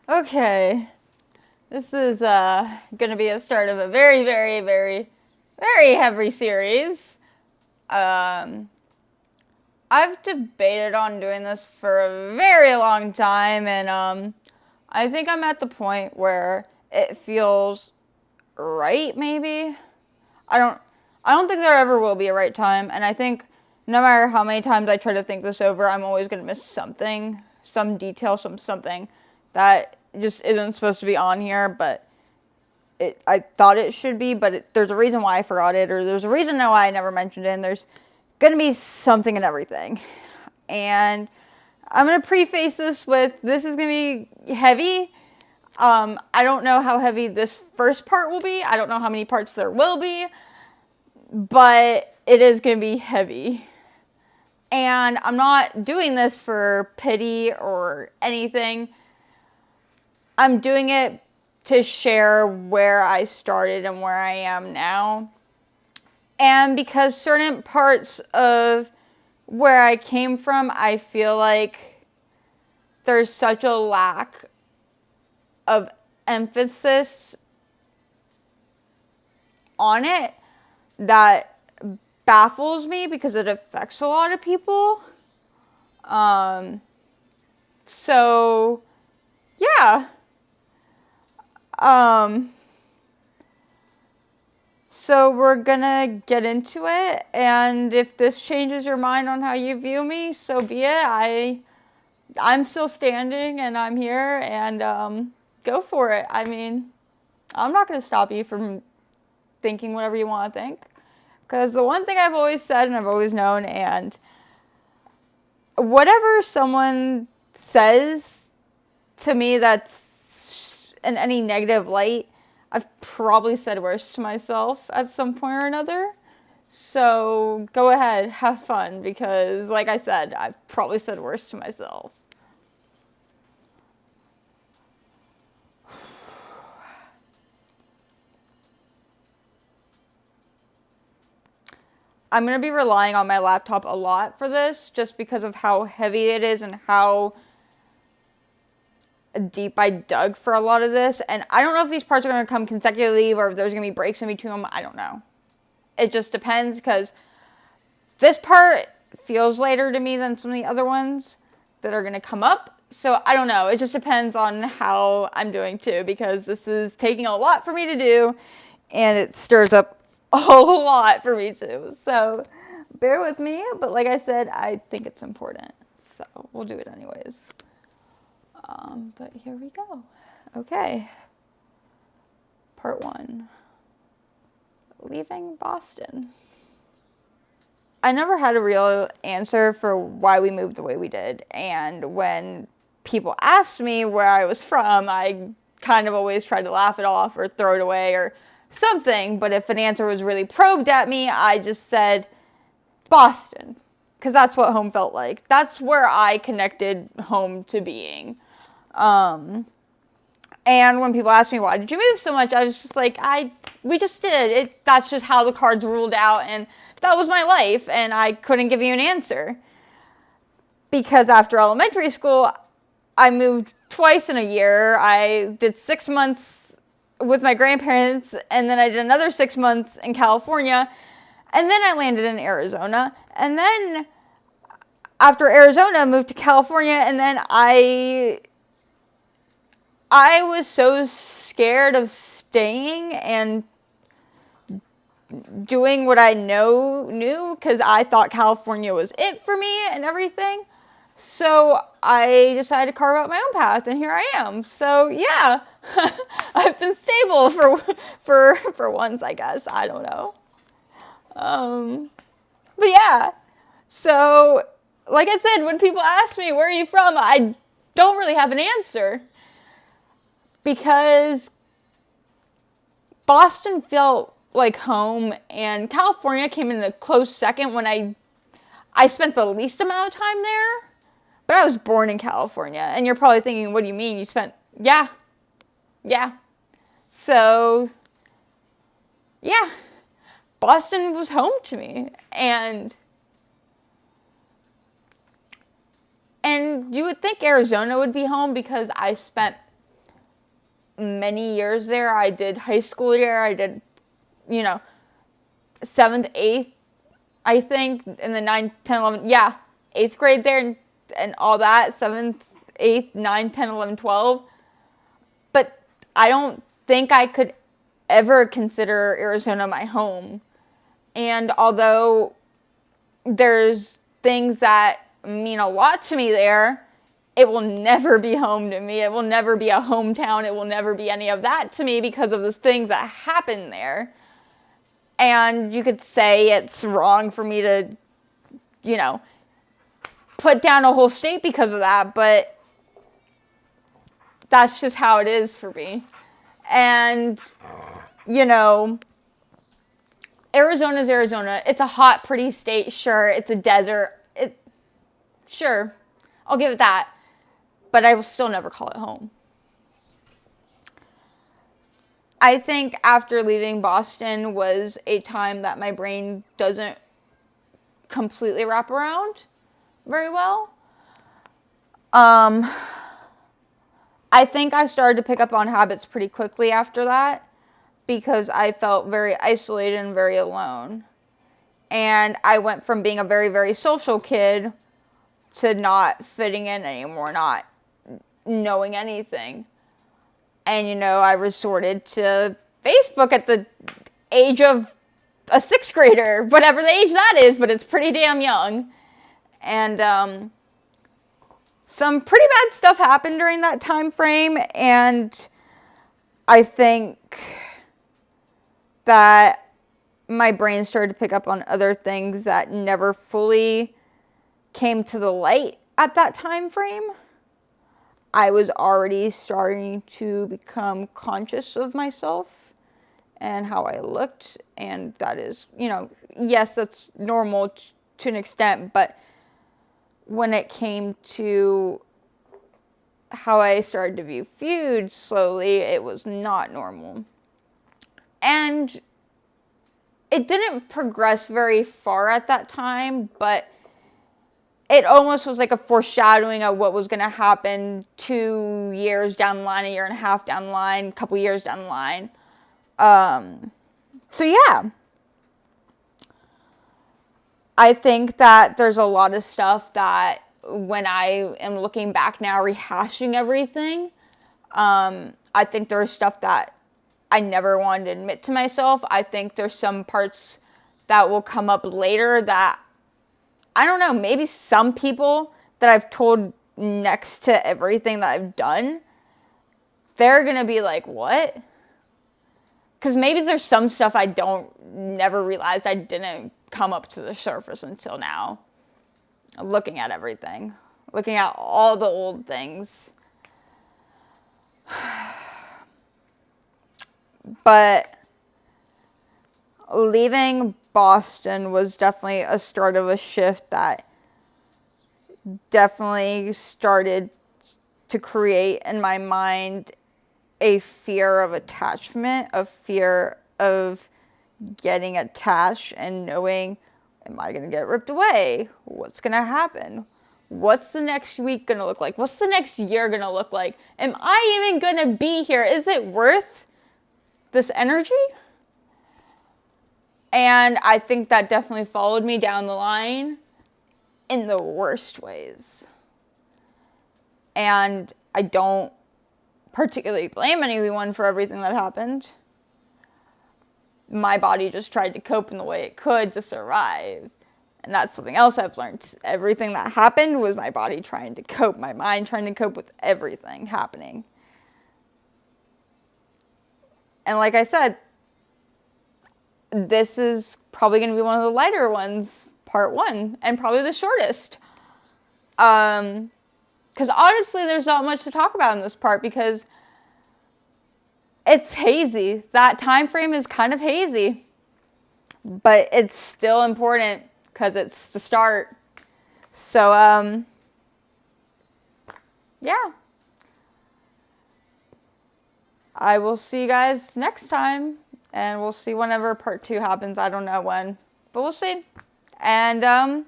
Okay, this is going to be a start of a very, very, very, very heavy series. Um, I've debated on doing this for a very long time, and I think I'm at the point where it feels right. Maybe I don't think there ever will be a right time, and I think no matter how many times I try to think this over, I'm always going to miss something, some detail, something that just isn't supposed to be on here, but I thought it should be, but there's a reason why I forgot it, or there's a reason why I never mentioned it, and there's going to be something in everything. And I'm going to preface this with, this is going to be heavy. I don't know how heavy this first part will be. I don't know how many parts there will be, but it is going to be heavy. And I'm not doing this for pity or anything. I'm doing it to share where I started and where I am now. And because certain parts of where I came from, I feel like there's such a lack of emphasis on it that baffles me because it affects a lot of people. So, yeah. So we're gonna get into it, and if this changes your mind on how you view me, so be it. I'm still standing, and I'm here, and go for it. I mean, I'm not gonna stop you from thinking whatever you want to think, because the one thing I've always said and I've always known, and whatever someone says to me that's in any negative light, I've probably said worse to myself at some point or another. So go ahead, have fun, because like I said, I've probably said worse to myself. I'm going to be relying on my laptop a lot for this, just because of how heavy it is and how deep I dug for a lot of this. And I don't know if these parts are going to come consecutively or if there's going to be breaks in between them. I don't know. It just depends, because this part feels lighter to me than some of the other ones that are going to come up. So I don't know. It just depends on how I'm doing too, because this is taking a lot for me to do, and it stirs up a whole lot for me too. So bear with me. But like I said, I think it's important. So we'll do it anyways. But here we go. Okay. Part 1. Leaving Boston. I never had a real answer for why we moved the way we did. And when people asked me where I was from, I kind of always tried to laugh it off or throw it away or something. But if an answer was really probed at me, I just said Boston, because that's what home felt like. That's where I connected home to being. And when people ask me, why did you move so much? I was just like, we just did. That's just how the cards ruled out, and that was my life, and I couldn't give you an answer. Because after elementary school, I moved twice in a year. I did 6 months with my grandparents, and then I did another 6 months in California, and then I landed in Arizona, and then after Arizona, moved to California, and then I was so scared of staying and doing what I knew, because I thought California was it for me and everything. So I decided to carve out my own path, and here I am. So yeah, I've been stable for once, I guess. I don't know. But yeah, so like I said, when people ask me, where are you from? I don't really have an answer, because Boston felt like home, and California came in a close second when I spent the least amount of time there. But I was born in California, and you're probably thinking, what do you mean you spent? Yeah. So yeah, Boston was home to me, and you would think Arizona would be home, because I spent many years there. I did high school there. I did, 7th, 8th, I think, and the 9th, 10th, 11th. Yeah, 8th grade there and all that. 7th, 8th, 9th, 10th, 11th, 12th. But I don't think I could ever consider Arizona my home. And although there's things that mean a lot to me there, it will never be home to me. It will never be a hometown. It will never be any of that to me because of the things that happen there. And you could say it's wrong for me to, put down a whole state because of that, but that's just how it is for me. And, Arizona's Arizona. It's a hot, pretty state. Sure, it's a desert. Sure, I'll give it that. But I will still never call it home. I think after leaving Boston was a time that my brain doesn't completely wrap around very well. I think I started to pick up on habits pretty quickly after that because I felt very isolated and very alone. And I went from being a very, very social kid to not fitting in anymore, not knowing anything. And, I resorted to Facebook at the age of a 6th grader, whatever the age that is, but it's pretty damn young. And some pretty bad stuff happened during that time frame, and I think that my brain started to pick up on other things that never fully came to the light at that time frame. I was already starting to become conscious of myself and how I looked, and that is, yes, that's normal to an extent, but when it came to how I started to view food slowly, it was not normal. And it didn't progress very far at that time, but it almost was like a foreshadowing of what was going to happen 2 years down the line, a year and a half down the line, a couple years down the line. So yeah. I think that there's a lot of stuff that when I am looking back now, rehashing everything, I think there's stuff that I never wanted to admit to myself. I think there's some parts that will come up later that, I don't know, maybe some people that I've told next to everything that I've done, they're going to be like, what? Because maybe there's some stuff I never realized I didn't come up to the surface until now. Looking at everything. Looking at all the old things. But leaving Boston was definitely a start of a shift that definitely started to create in my mind a fear of attachment, a fear of getting attached and knowing, am I going to get ripped away? What's going to happen? What's the next week going to look like? What's the next year going to look like? Am I even going to be here? Is it worth this energy? And I think that definitely followed me down the line in the worst ways. And I don't particularly blame anyone for everything that happened. My body just tried to cope in the way it could to survive. And that's something else I've learned. Everything that happened was my body trying to cope, my mind trying to cope with everything happening. And like I said, this is probably going to be one of the lighter ones, part 1, and probably the shortest. Because honestly, there's not much to talk about in this part because it's hazy. That time frame is kind of hazy. But it's still important because it's the start. So, yeah. I will see you guys next time. And we'll see whenever part 2 happens. I don't know when. But we'll see. And,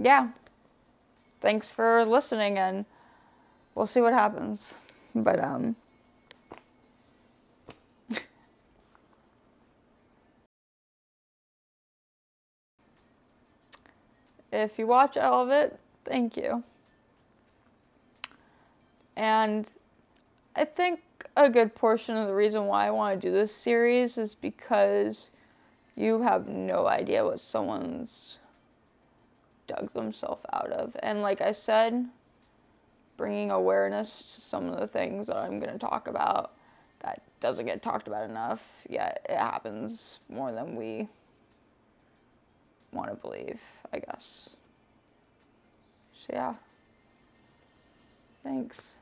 yeah. Thanks for listening. And we'll see what happens. But, If you watch all of it, thank you. And I think a good portion of the reason why I want to do this series is because you have no idea what someone's dug themselves out of. And like I said, bringing awareness to some of the things that I'm going to talk about that doesn't get talked about enough, yet it happens more than we want to believe, I guess. So yeah. Thanks.